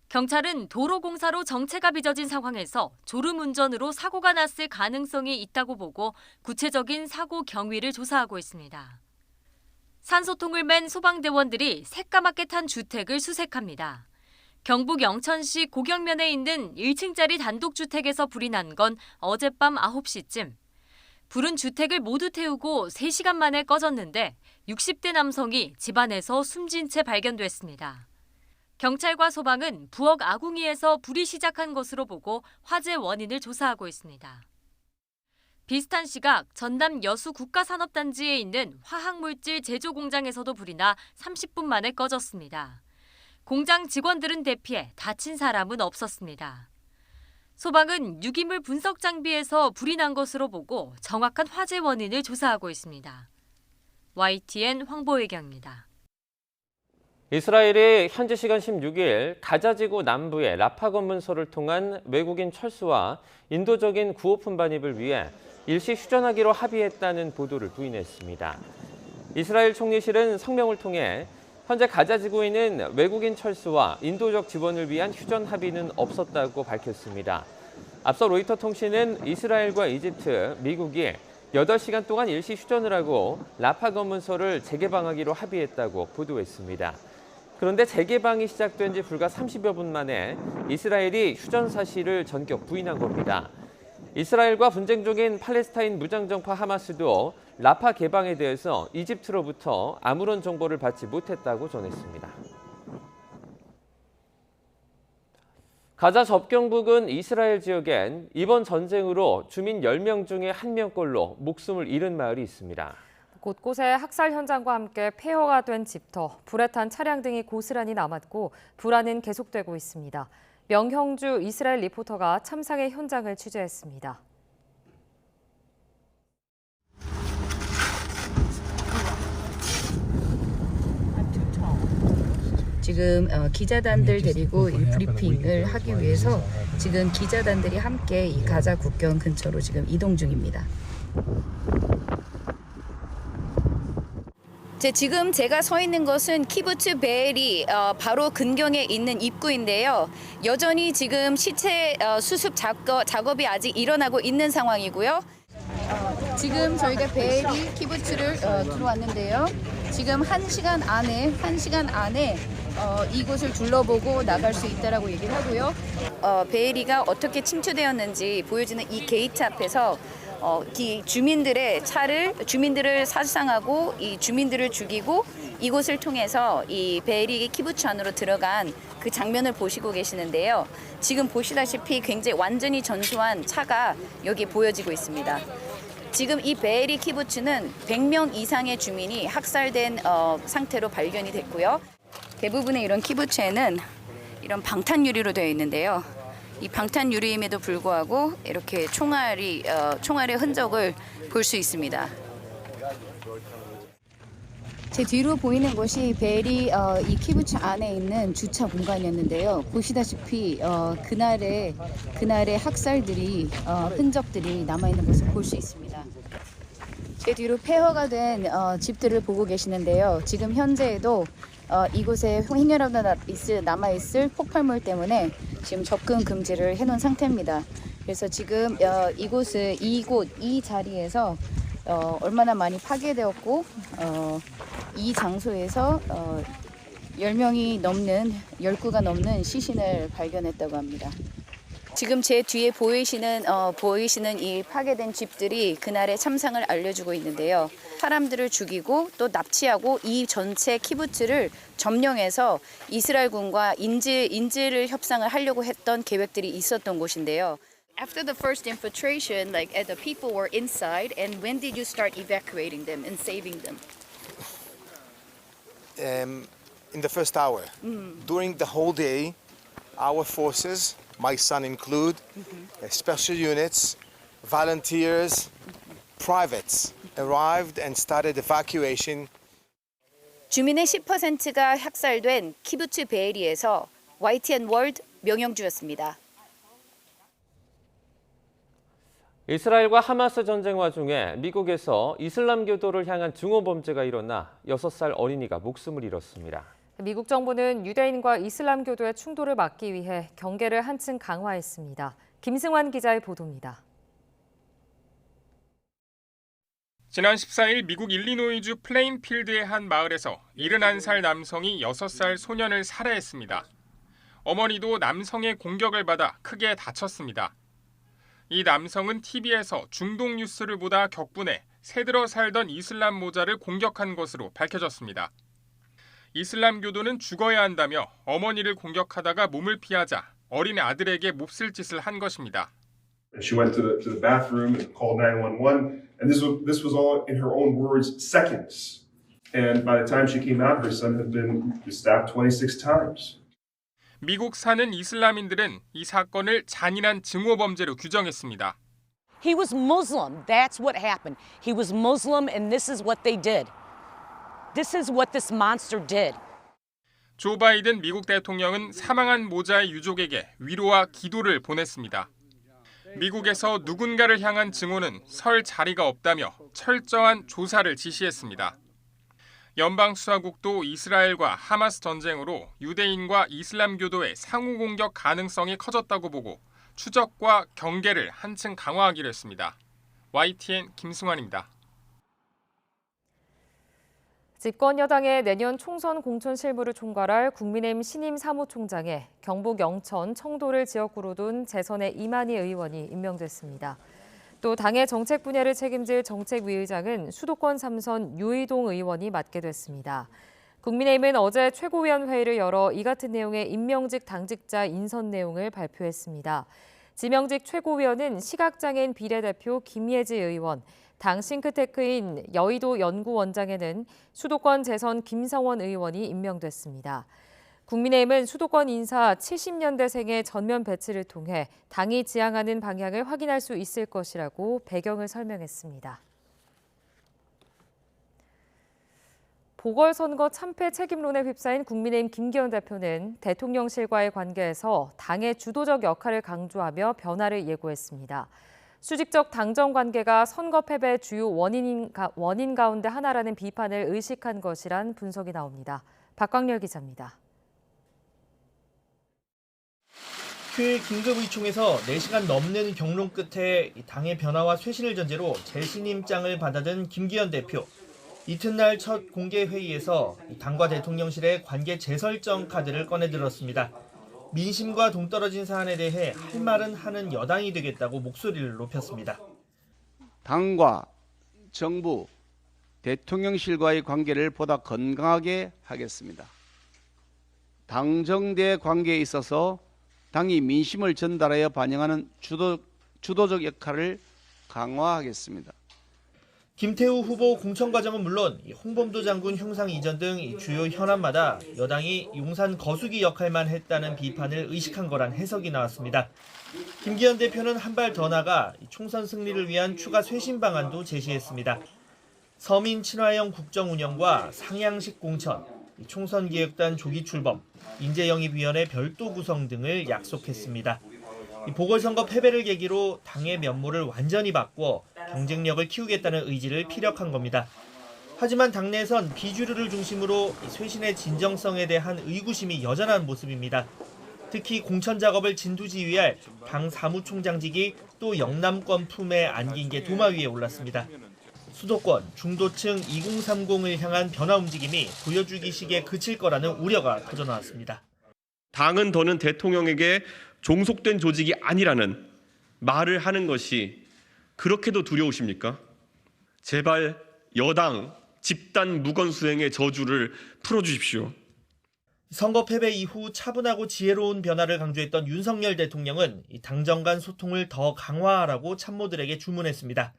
경찰은 도로공사로 정체가 빚어진 상황에서 졸음운전으로 사고가 났을 가능성이 있다고 보고 구체적인 사고 경위를 조사하고 있습니다. 산소통을 맨 소방대원들이 새까맣게 탄 주택을 수색합니다. 경북 영천시 고경면에 있는 1층짜리 단독주택에서 불이 난 건 어젯밤 9시쯤. 불은 주택을 모두 태우고 3시간 만에 꺼졌는데 60대 남성이 집안에서 숨진 채 발견됐습니다. 경찰과 소방은 부엌 아궁이에서 불이 시작한 것으로 보고 화재 원인을 조사하고 있습니다. 비슷한 시각 전남 여수 국가산업단지에 있는 화학물질 제조 공장에서도 불이 나 30분 만에 꺼졌습니다. 공장 직원들은 대피해 다친 사람은 없었습니다. 소방은 유기물 분석 장비에서 불이 난 것으로 보고 정확한 화재 원인을 조사하고 있습니다. YTN 황보혜경입니다. 이스라엘이 현지 시간 16일 가자지구 남부의 라파 검문소를 통한 외국인 철수와 인도적인 구호품 반입을 위해 일시 휴전하기로 합의했다는 보도를 부인했습니다. 이스라엘 총리실은 성명을 통해 현재 가자지구에 있는 외국인 철수와 인도적 지원을 위한 휴전 합의는 없었다고 밝혔습니다. 앞서 로이터 통신은 이스라엘과 이집트, 미국이 8시간 동안 일시 휴전을 하고 라파 검문소를 재개방하기로 합의했다고 보도했습니다. 그런데 재개방이 시작된 지 불과 30여 분 만에 이스라엘이 휴전 사실을 전격 부인한 겁니다. 이스라엘과 분쟁 중인 팔레스타인 무장정파 하마스도 라파 개방에 대해서 이집트로부터 아무런 정보를 받지 못했다고 전했습니다. 가자 접경 부근 이스라엘 지역엔 이번 전쟁으로 주민 10명 중에 1명꼴로 목숨을 잃은 마을이 있습니다. 곳곳에 학살 현장과 함께 폐허가 된 집터, 불에 탄 차량 등이 고스란히 남았고 불안은 계속되고 있습니다. 명형주 이스라엘 리포터가 참상의 현장을 취재했습니다. 지금 기자단들 데리고 이 브리핑을 하기 위해서 지금 기자단들이 함께 이 가자 국경 근처로 지금 이동 중입니다. 지금 제가 서 있는 것은 키부츠 베엘이 바로 근경에 있는 입구인데요. 여전히 지금 시체 수습 작업이 아직 일어나고 있는 상황이고요. 지금 저희가 베엘이 키부츠를 들어왔는데요. 지금 1시간 안에 이곳을 둘러보고 나갈 수 있다라고 얘기를 하고요. 베에리가 어떻게 침투되었는지 보여지는 이 게이트 앞에서 주민들을 살상하고 이 주민들을 죽이고 이곳을 통해서 이 베에리 키부츠 안으로 들어간 그 장면을 보시고 계시는데요. 지금 보시다시피 굉장히 완전히 전소한 차가 여기 보여지고 있습니다. 지금 이 베에리 키부츠는 100명 이상의 주민이 학살된 상태로 발견이 됐고요. 대부분의 이런 키부츠에는 이런 방탄 유리로 되어 있는데요. 이 방탄 유리임에도 불구하고 이렇게 총알의 흔적을 볼 수 있습니다. 제 뒤로 보이는 곳이 베리 이 키부츠 안에 있는 주차 공간이었는데요. 보시다시피 그날의 학살들이 흔적들이 남아 있는 것을 볼 수 있습니다. 제 뒤로 폐허가 된 집들을 보고 계시는데요. 지금 현재에도 이곳에 횡렬하다 남아있을 폭발물 때문에 지금 접근 금지를 해놓은 상태입니다. 그래서 지금 이 자리에서 얼마나 많이 파괴되었고 이 장소에서 10구가 넘는 시신을 발견했다고 합니다. 지금 제 뒤에 보이시는 이 파괴된 집들이 그날의 참상을 알려주고 있는데요. 사람들을 죽이고 또 납치하고 이 전체 키부츠를 점령해서 이스라엘군과 인질 협상을 하려고 했던 계획들이 있었던 곳인데요. After the first infiltration, the people were inside, and when did you start evacuating them and saving them? In the first hour. During the whole day, our forces, my son included, special units, volunteers, privates arrived and started evacuation. 주민의 10%가 학살된 키부츠 베에리에서 YTN 월드 명영주였습니다. 이스라엘과 하마스 전쟁 와중에 미국에서 이슬람교도를 향한 증오 범죄가 일어나 6살 어린이가 목숨을 잃었습니다. 미국 정부는 유대인과 이슬람교도의 충돌을 막기 위해 경계를 한층 강화했습니다. 김승환 기자의 보도입니다. 지난 14일 미국 일리노이주 플레인필드의 한 마을에서 71살 남성이 6살 소년을 살해했습니다. 어머니도 남성의 공격을 받아 크게 다쳤습니다. 이 남성은 TV에서 중동 뉴스를 보다 격분해 새들어 살던 이슬람 모자를 공격한 것으로 밝혀졌습니다. 이슬람교도는 죽어야 한다며 어머니를 공격하다가 몸을 피하자 어린 아들에게 몹쓸 짓을 한 것입니다. She went to the bathroom and called 911, and this was all in her own words, seconds. And by the time she came out, her son had been stabbed 26 times. 미국 사는 이슬람인들은 이 사건을 잔인한 증오 범죄로 규정했습니다. He was Muslim. That's what happened. He was Muslim, and this is what they did. This is what this monster did. 조 바이든 미국 대통령은 사망한 모자의 유족에게 위로와 기도를 보냈습니다. 미국에서 누군가를 향한 증오는 설 자리가 없다며 철저한 조사를 지시했습니다. 연방수사국도 이스라엘과 하마스 전쟁으로 유대인과 이슬람교도의 상호 공격 가능성이 커졌다고 보고 추적과 경계를 한층 강화하기로 했습니다. YTN 김승환입니다. 집권 여당의 내년 총선 공천 실무를 총괄할 국민의힘 신임 사무총장에 경북 영천, 청도를 지역구로 둔 재선의 이만희 의원이 임명됐습니다. 또 당의 정책 분야를 책임질 정책위의장은 수도권 3선 유의동 의원이 맡게 됐습니다. 국민의힘은 어제 최고위원회의를 열어 이 같은 내용의 임명직 당직자 인선 내용을 발표했습니다. 지명직 최고위원은 시각장애인 비례대표 김예지 의원, 당 싱크테크인 여의도 연구원장에는 수도권 재선 김성원 의원이 임명됐습니다. 국민의힘은 수도권 인사 70년대생의 전면 배치를 통해 당이 지향하는 방향을 확인할 수 있을 것이라고 배경을 설명했습니다. 보궐선거 참패 책임론에 휩싸인 국민의힘 김기현 대표는 대통령실과의 관계에서 당의 주도적 역할을 강조하며 변화를 예고했습니다. 수직적 당정 관계가 선거 패배의 주요 원인 가운데 하나라는 비판을 의식한 것이란 분석이 나옵니다. 박광렬 기자입니다. 휴일 긴급의총에서 4시간 넘는 경론 끝에 당의 변화와 쇄신을 전제로 재신임장을 받아든 김기현 대표. 이튿날 첫 공개 회의에서 당과 대통령실의 관계 재설정 카드를 꺼내들었습니다. 민심과 동떨어진 사안에 대해 할 말은 하는 여당이 되겠다고 목소리를 높였습니다. 당과 정부, 대통령실과의 관계를 보다 건강하게 하겠습니다. 당정대 관계에 있어서 당이 민심을 전달하여 반영하는 주도적 역할을 강화하겠습니다. 김태우 후보 공천 과정은 물론 홍범도 장군 흉상 이전 등 주요 현안마다 여당이 용산 거수기 역할만 했다는 비판을 의식한 거란 해석이 나왔습니다. 김기현 대표는 한 발 더 나가 총선 승리를 위한 추가 쇄신 방안도 제시했습니다. 서민 친화형 국정 운영과 상향식 공천, 총선기획단 조기 출범, 인재영입위원회 별도 구성 등을 약속했습니다. 보궐선거 패배를 계기로 당의 면모를 완전히 바꿔 경쟁력을 키우겠다는 의지를 피력한 겁니다. 하지만 당내에선 비주류를 중심으로 쇄신의 진정성에 대한 의구심이 여전한 모습입니다. 특히 공천 작업을 진두지휘할 당 사무총장직이 또 영남권 품에 안긴 게 도마 위에 올랐습니다. 수도권, 중도층 2030을 향한 변화 움직임이 보여주기식에 그칠 거라는 우려가 터져나왔습니다. 당은 더는 대통령에게 종속된 조직이 아니라는 말을 하는 것이 그렇게도 두려우십니까? 제발 여당 집단 무건수행의 저주를 풀어주십시오. 선거 패배 이후 차분하고 지혜로운 변화를 강조했던 윤석열 대통령은 당정 간 소통을 더 강화하라고 참모들에게 주문했습니다.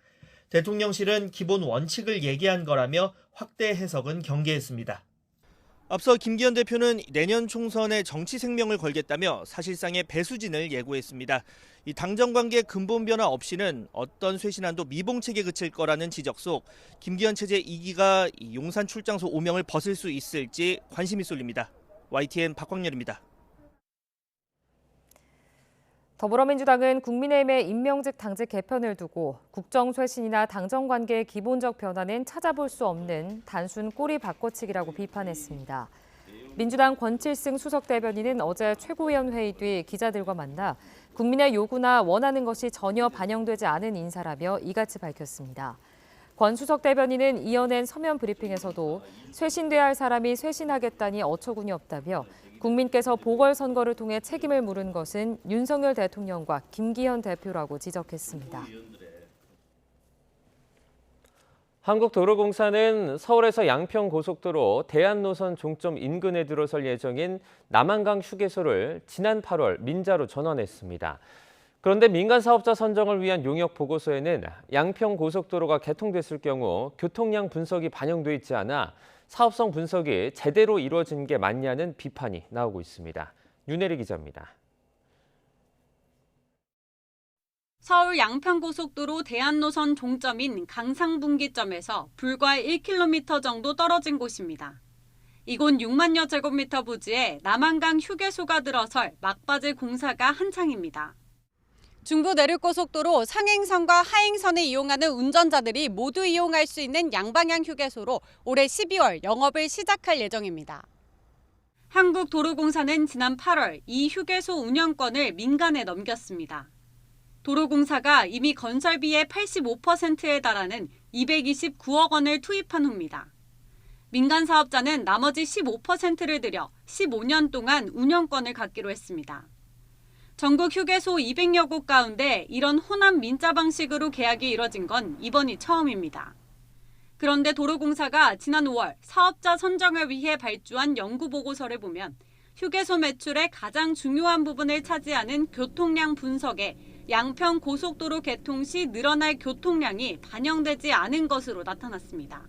대통령실은 기본 원칙을 얘기한 거라며 확대 해석은 경계했습니다. 앞서 김기현 대표는 내년 총선에 정치 생명을 걸겠다며 사실상의 배수진을 예고했습니다. 이 당정 관계 근본 변화 없이는 어떤 쇄신안도 미봉책에 그칠 거라는 지적 속 김기현 체제 2기가 용산 출장소 오명을 벗을 수 있을지 관심이 쏠립니다. YTN 박광렬입니다. 더불어민주당은 국민의힘의 임명직 당직 개편을 두고 국정쇄신이나 당정관계의 기본적 변화는 찾아볼 수 없는 단순 꼬리 바꿔치기라고 비판했습니다. 민주당 권칠승 수석대변인은 어제 최고위원회의 뒤 기자들과 만나 국민의 요구나 원하는 것이 전혀 반영되지 않은 인사라며 이같이 밝혔습니다. 권 수석대변인은 이어낸 서면 브리핑에서도 쇄신돼야 할 사람이 쇄신하겠다니 어처구니 없다며 국민께서 보궐선거를 통해 책임을 물은 것은 윤석열 대통령과 김기현 대표라고 지적했습니다. 한국도로공사는 서울에서 양평고속도로 대안노선 종점 인근에 들어설 예정인 남한강 휴게소를 지난 8월 민자로 전환했습니다. 그런데 민간사업자 선정을 위한 용역 보고서에는 양평고속도로가 개통됐을 경우 교통량 분석이 반영돼 있지 않아 사업성 분석이 제대로 이루어진 게 맞냐는 비판이 나오고 있습니다. 윤혜리 기자입니다. 서울 양평고속도로 대안노선 종점인 강상분기점에서 불과 1km 정도 떨어진 곳입니다. 이곳 6만여 제곱미터 부지에 남한강 휴게소가 들어설 막바지 공사가 한창입니다. 중부 내륙고속도로 상행선과 하행선을 이용하는 운전자들이 모두 이용할 수 있는 양방향 휴게소로 올해 12월 영업을 시작할 예정입니다. 한국도로공사는 지난 8월 이 휴게소 운영권을 민간에 넘겼습니다. 도로공사가 이미 건설비의 85%에 달하는 229억 원을 투입한 후입니다. 민간 사업자는 나머지 15%를 들여 15년 동안 운영권을 갖기로 했습니다. 전국 휴게소 200여 곳 가운데 이런 호남 민자 방식으로 계약이 이뤄진 건 이번이 처음입니다. 그런데 도로공사가 지난 5월 사업자 선정을 위해 발주한 연구보고서를 보면 휴게소 매출의 가장 중요한 부분을 차지하는 교통량 분석에 양평고속도로 개통 시 늘어날 교통량이 반영되지 않은 것으로 나타났습니다.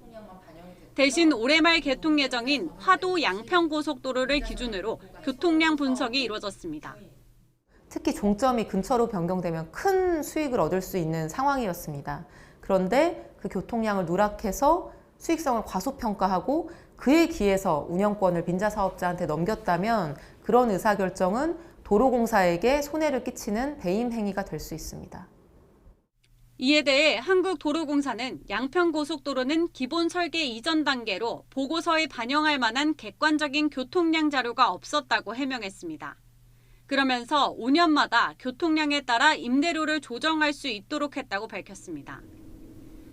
대신 올해 말 개통 예정인 화도 양평고속도로를 기준으로 교통량 분석이 이루어졌습니다. 특히 종점이 근처로 변경되면 큰 수익을 얻을 수 있는 상황이었습니다. 그런데 그 교통량을 누락해서 수익성을 과소평가하고 그에 기해서 운영권을 민자 사업자한테 넘겼다면 그런 의사결정은 도로공사에게 손해를 끼치는 배임 행위가 될 수 있습니다. 이에 대해 한국도로공사는 양평고속도로는 기본 설계 이전 단계로 보고서에 반영할 만한 객관적인 교통량 자료가 없었다고 해명했습니다. 그러면서 5년마다 교통량에 따라 임대료를 조정할 수 있도록 했다고 밝혔습니다.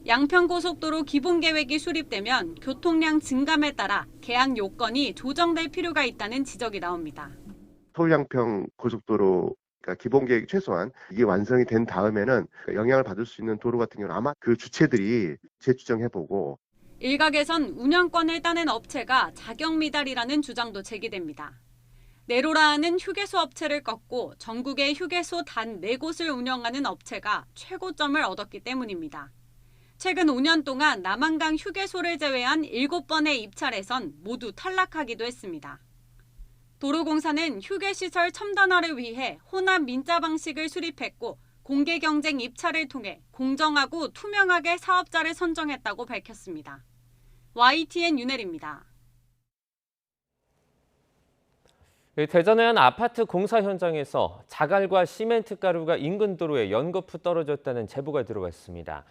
양평고속도로 기본계획이 수립되면 교통량 증감에 따라 계약 요건이 조정될 필요가 있다는 지적이 나옵니다. 서울 양평 고속도로 기본계획 최소한 이게 완성이 된 다음에는 영향을 받을 수 있는 도로 같은 경우는 아마 그 주체들이 재추정해보고 일각에선 운영권을 따낸 업체가 자격 미달이라는 주장도 제기됩니다. 네로라는 휴게소 업체를 꺾고 전국의 휴게소 단 4곳을 운영하는 업체가 최고점을 얻었기 때문입니다. 최근 5년 동안 남한강 휴게소를 제외한 7번의 입찰에선 모두 탈락하기도 했습니다. 도로공사는 휴게시설 첨단화를 위해 혼합 민자 방식을 수립했고 공개 경쟁 입찰을 통해 공정하고 투명하게 사업자를 선정했다고 밝혔습니다. YTN 윤혜리입니다. 대전의 한 아파트 공사 현장에서 자갈과 시멘트 가루가 인근 도로에 연거푸 떨어졌다는 제보가 들어왔습니다.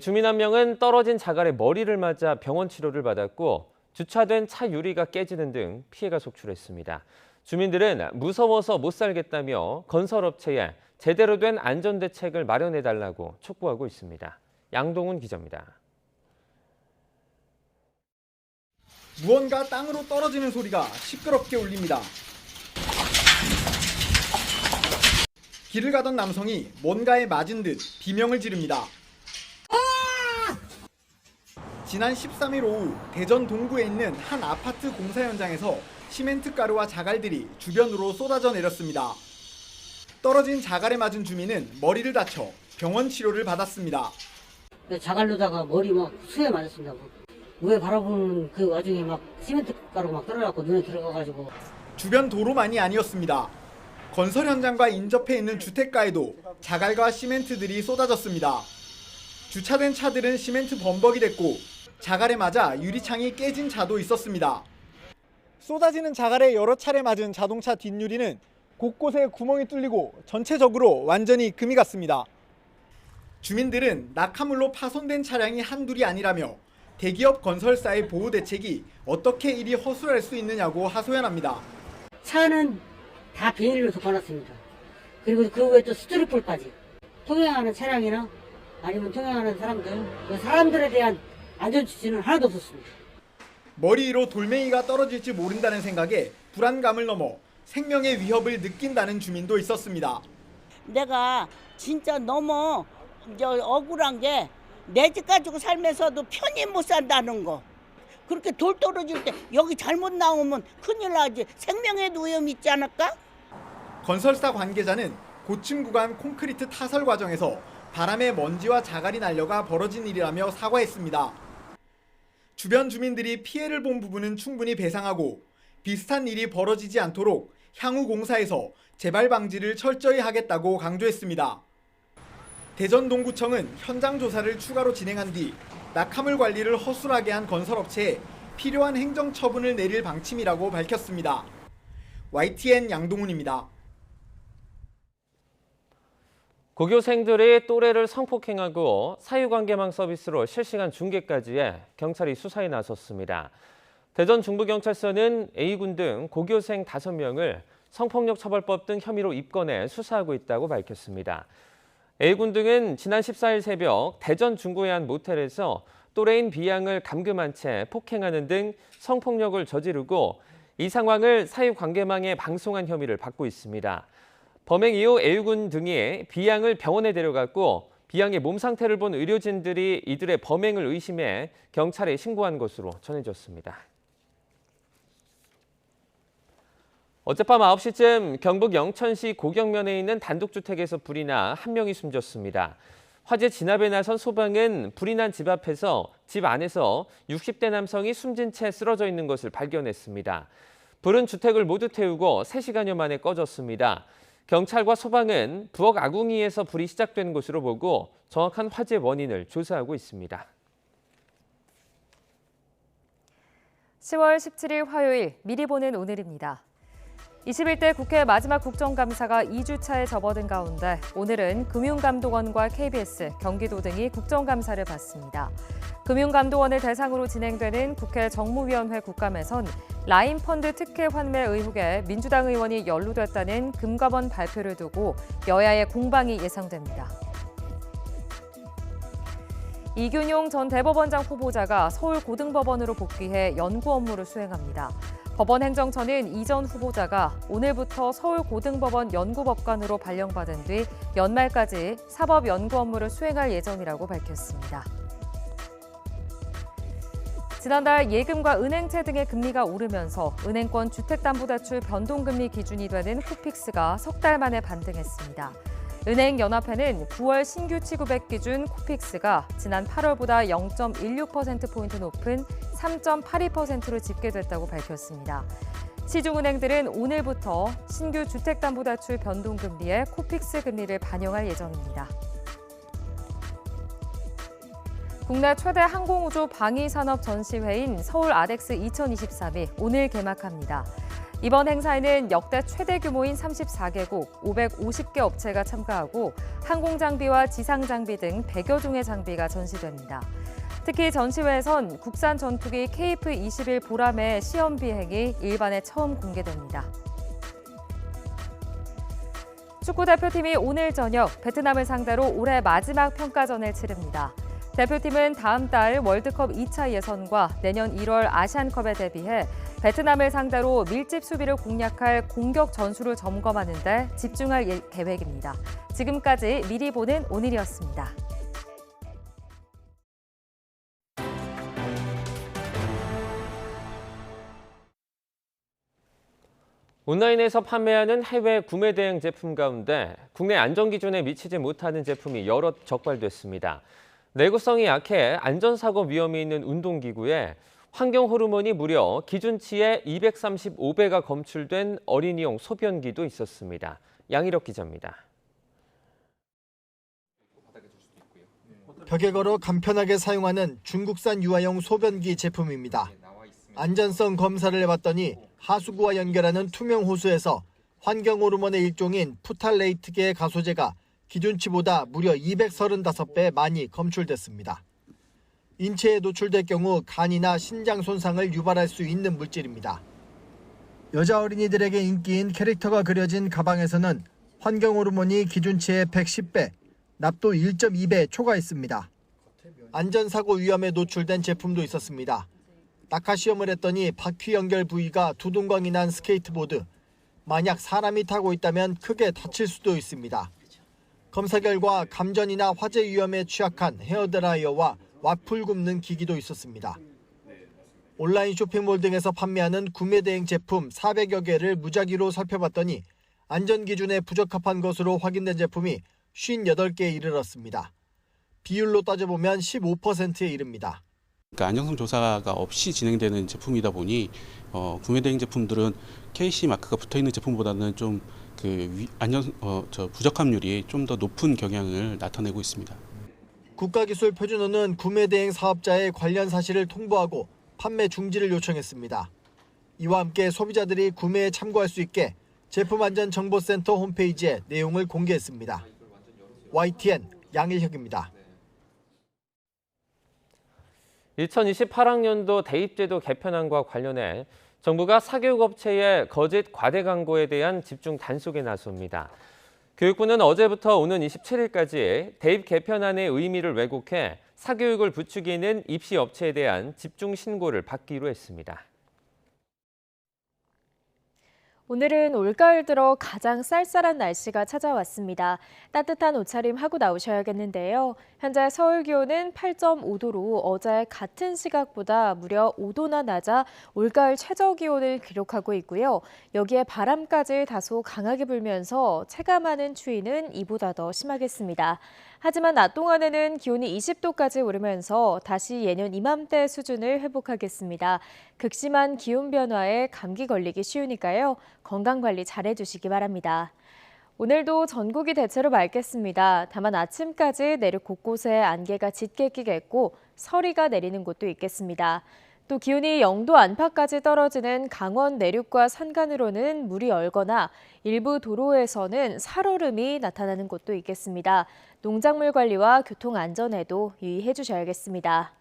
주민 한 명은 떨어진 자갈에 머리를 맞아 병원 치료를 받았고 주차된 차 유리가 깨지는 등 피해가 속출했습니다. 주민들은 무서워서 못 살겠다며 건설업체에 제대로 된 안전대책을 마련해달라고 촉구하고 있습니다. 양동훈 기자입니다. 무언가 땅으로 떨어지는 소리가 시끄럽게 울립니다. 길을 가던 남성이 뭔가에 맞은 듯 비명을 지릅니다. 지난 13일 오후 대전 동구에 있는 한 아파트 공사 현장에서 시멘트 가루와 자갈들이 주변으로 쏟아져 내렸습니다. 떨어진 자갈에 맞은 주민은 머리를 다쳐 병원 치료를 받았습니다. 자갈로다가 머리 막 수에 맞았습니다. 위에 바라보는 그 와중에 막 시멘트 가루 막 떨어져갖고 눈에 들어가가지고. 주변 도로만이 아니었습니다. 건설 현장과 인접해 있는 주택가에도 자갈과 시멘트들이 쏟아졌습니다. 주차된 차들은 시멘트 범벅이 됐고 자갈에 맞아 유리창이 깨진 차도 있었습니다. 쏟아지는 자갈에 여러 차례 맞은 자동차 뒷유리는 곳곳에 구멍이 뚫리고 전체적으로 완전히 금이 갔습니다. 주민들은 낙하물로 파손된 차량이 한둘이 아니라며 대기업 건설사의 보호 대책이 어떻게 이리 허술할 수 있느냐고 하소연합니다. 차는 다 비닐로 덮어놨습니다. 그리고 그 외에 또 스티로폴까지. 통행하는 차량이나 아니면 통행하는 사람들, 그 사람들에 대한 안전수칙은 하나도 없었습니다. 머리 위로 돌멩이가 떨어질지 모른다는 생각에 불안감을 넘어 생명의 위협을 느낀다는 주민도 있었습니다. 내가 진짜 너무 억울한 게 내 집 가지고 살면서도 편히 못 산다는 거. 그렇게 돌 떨어질 때 여기 잘못 나오면 큰일 나지. 생명에도 위험이 있지 않을까? 건설사 관계자는 고층 구간 콘크리트 타설 과정에서 바람에 먼지와 자갈이 날려가 벌어진 일이라며 사과했습니다. 주변 주민들이 피해를 본 부분은 충분히 배상하고 비슷한 일이 벌어지지 않도록 향후 공사에서 재발 방지를 철저히 하겠다고 강조했습니다. 대전 동구청은 현장 조사를 추가로 진행한 뒤 낙하물 관리를 허술하게 한 건설업체에 필요한 행정 처분을 내릴 방침이라고 밝혔습니다. YTN 양동훈입니다. 고교생들이 또래를 성폭행하고 사유관계망 서비스로 실시간 중계까지 해 경찰이 수사에 나섰습니다. 대전 중부경찰서는 A군 등 고교생 5명을 성폭력처벌법 등 혐의로 입건해 수사하고 있다고 밝혔습니다. A군 등은 지난 14일 새벽 대전 중구의 한 모텔에서 또래인 B양을 감금한 채 폭행하는 등 성폭력을 저지르고 이 상황을 사유관계망에 방송한 혐의를 받고 있습니다. 범행 이후 A군 등이 B양을 병원에 데려갔고 B양의 몸 상태를 본 의료진들이 이들의 범행을 의심해 경찰에 신고한 것으로 전해졌습니다. 어젯밤 9시쯤 경북 영천시 고경면에 있는 단독주택에서 불이 나 한 명이 숨졌습니다. 화재 진압에 나선 소방은 불이 난 집 앞에서 집 안에서 60대 남성이 숨진 채 쓰러져 있는 것을 발견했습니다. 불은 주택을 모두 태우고 3시간여 만에 꺼졌습니다. 경찰과 소방은 부엌 아궁이에서 불이 시작된 것으로 보고 정확한 화재 원인을 조사하고 있습니다. 10월 17일 화요일 미리 보는 오늘입니다. 21대 국회 마지막 국정감사가 2주차에 접어든 가운데 오늘은 금융감독원과 KBS, 경기도 등이 국정감사를 받습니다. 금융감독원을 대상으로 진행되는 국회 정무위원회 국감에선 라인펀드 특혜 환매 의혹에 민주당 의원이 연루됐다는 금감원 발표를 두고 여야의 공방이 예상됩니다. 이균용 전 대법원장 후보자가 서울고등법원으로 복귀해 연구 업무를 수행합니다. 법원 행정처는 이 전 후보자가 오늘부터 서울고등법원 연구법관으로 발령받은 뒤 연말까지 사법 연구 업무를 수행할 예정이라고 밝혔습니다. 지난달 예금과 은행채 등의 금리가 오르면서 은행권 주택담보대출 변동금리 기준이 되는 코픽스가 석 달 만에 반등했습니다. 은행연합회는 9월 신규 취급액 기준 코픽스가 지난 8월보다 0.16%포인트 높은 3.82%로 집계됐다고 밝혔습니다. 시중은행들은 오늘부터 신규 주택담보대출 변동금리에 코픽스 금리를 반영할 예정입니다. 국내 최대 항공우주 방위산업 전시회인 서울 아덱스 2023이 오늘 개막합니다. 이번 행사에는 역대 최대 규모인 34개국 550개 업체가 참가하고 항공장비와 지상장비 등 100여 종의 장비가 전시됩니다. 특히 전시회에선 국산 전투기 KF-21 보람의 시험 비행이 일반에 처음 공개됩니다. 축구대표팀이 오늘 저녁 베트남을 상대로 올해 마지막 평가전을 치릅니다. 대표팀은 다음 달 월드컵 2차 예선과 내년 1월 아시안컵에 대비해 베트남을 상대로 밀집 수비를 공략할 공격 전술을 점검하는 데 집중할 계획입니다. 지금까지 미리 보는 오늘이었습니다. 온라인에서 판매하는 해외 구매 대행 제품 가운데 국내 안전기준에 미치지 못하는 제품이 여럿 적발됐습니다. 내구성이 약해 안전사고 위험이 있는 운동기구에 환경 호르몬이 무려 기준치의 235배가 검출된 어린이용 소변기도 있었습니다. 양희력 기자입니다. 벽에 걸어 간편하게 사용하는 중국산 유아용 소변기 제품입니다. 안전성 검사를 해봤더니 하수구와 연결하는 투명 호수에서 환경 호르몬의 일종인 푸탈레이트계의 가소제가 기준치보다 무려 235배 많이 검출됐습니다. 인체에 노출될 경우 간이나 신장 손상을 유발할 수 있는 물질입니다. 여자 어린이들에게 인기인 캐릭터가 그려진 가방에서는 환경 호르몬이 기준치의 110배, 납도 1.2배 초과했습니다. 안전사고 위험에 노출된 제품도 있었습니다. 낙하 시험을 했더니 바퀴 연결 부위가 두동강이 난 스케이트보드. 만약 사람이 타고 있다면 크게 다칠 수도 있습니다. 검사 결과 감전이나 화재 위험에 취약한 헤어드라이어와 와플 굽는 기기도 있었습니다. 온라인 쇼핑몰 등에서 판매하는 구매 대행 제품 400여 개를 무작위로 살펴봤더니 안전기준에 부적합한 것으로 확인된 제품이 58개에 이르렀습니다. 비율로 따져보면 15%에 이릅니다. 그러니까 안정성 조사가 없이 진행되는 제품이다 보니 구매 대행 제품들은 KC 마크가 붙어 있는 제품보다는 좀 부적합률이 좀 더 높은 경향을 나타내고 있습니다. 국가기술표준원은 구매 대행 사업자의 관련 사실을 통보하고 판매 중지를 요청했습니다. 이와 함께 소비자들이 구매에 참고할 수 있게 제품안전정보센터 홈페이지에 내용을 공개했습니다. YTN 양일혁입니다. 2028학년도 대입제도 개편안과 관련해 정부가 사교육업체의 거짓 과대 광고에 대한 집중 단속에 나섭니다. 교육부는 어제부터 오는 27일까지 대입 개편안의 의미를 왜곡해 사교육을 부추기는 입시업체에 대한 집중 신고를 받기로 했습니다. 오늘은 올가을 들어 가장 쌀쌀한 날씨가 찾아왔습니다. 따뜻한 옷차림 하고 나오셔야겠는데요. 현재 서울 기온은 8.5도로 어제 같은 시각보다 무려 5도나 낮아 올가을 최저 기온을 기록하고 있고요. 여기에 바람까지 다소 강하게 불면서 체감하는 추위는 이보다 더 심하겠습니다. 하지만 낮 동안에는 기온이 20도까지 오르면서 다시 예년 이맘때 수준을 회복하겠습니다. 극심한 기온 변화에 감기 걸리기 쉬우니까요. 건강관리 잘해주시기 바랍니다. 오늘도 전국이 대체로 맑겠습니다. 다만 아침까지 내륙 곳곳에 안개가 짙게 끼겠고 서리가 내리는 곳도 있겠습니다. 또 기온이 0도 안팎까지 떨어지는 강원 내륙과 산간으로는 물이 얼거나 일부 도로에서는 살얼음이 나타나는 곳도 있겠습니다. 농작물 관리와 교통 안전에도 유의해 주셔야겠습니다.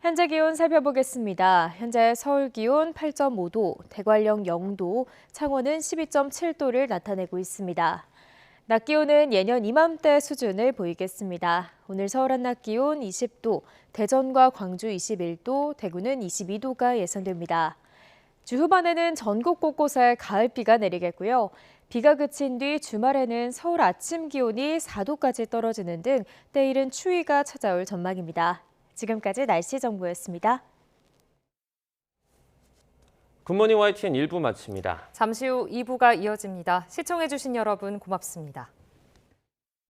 현재 기온 살펴보겠습니다. 현재 서울 기온 8.5도, 대관령 0도, 창원은 12.7도를 나타내고 있습니다. 낮 기온은 예년 이맘때 수준을 보이겠습니다. 오늘 서울 한낮 기온 20도, 대전과 광주 21도, 대구는 22도가 예상됩니다. 주 후반에는 전국 곳곳에 가을비가 내리겠고요. 비가 그친 뒤 주말에는 서울 아침 기온이 4도까지 떨어지는 등 때이른 추위가 찾아올 전망입니다. 지금까지 날씨 정보였습니다. 굿모닝 YTN 1부 마칩니다. 잠시 후 2부가 이어집니다. 시청해주신 여러분 고맙습니다.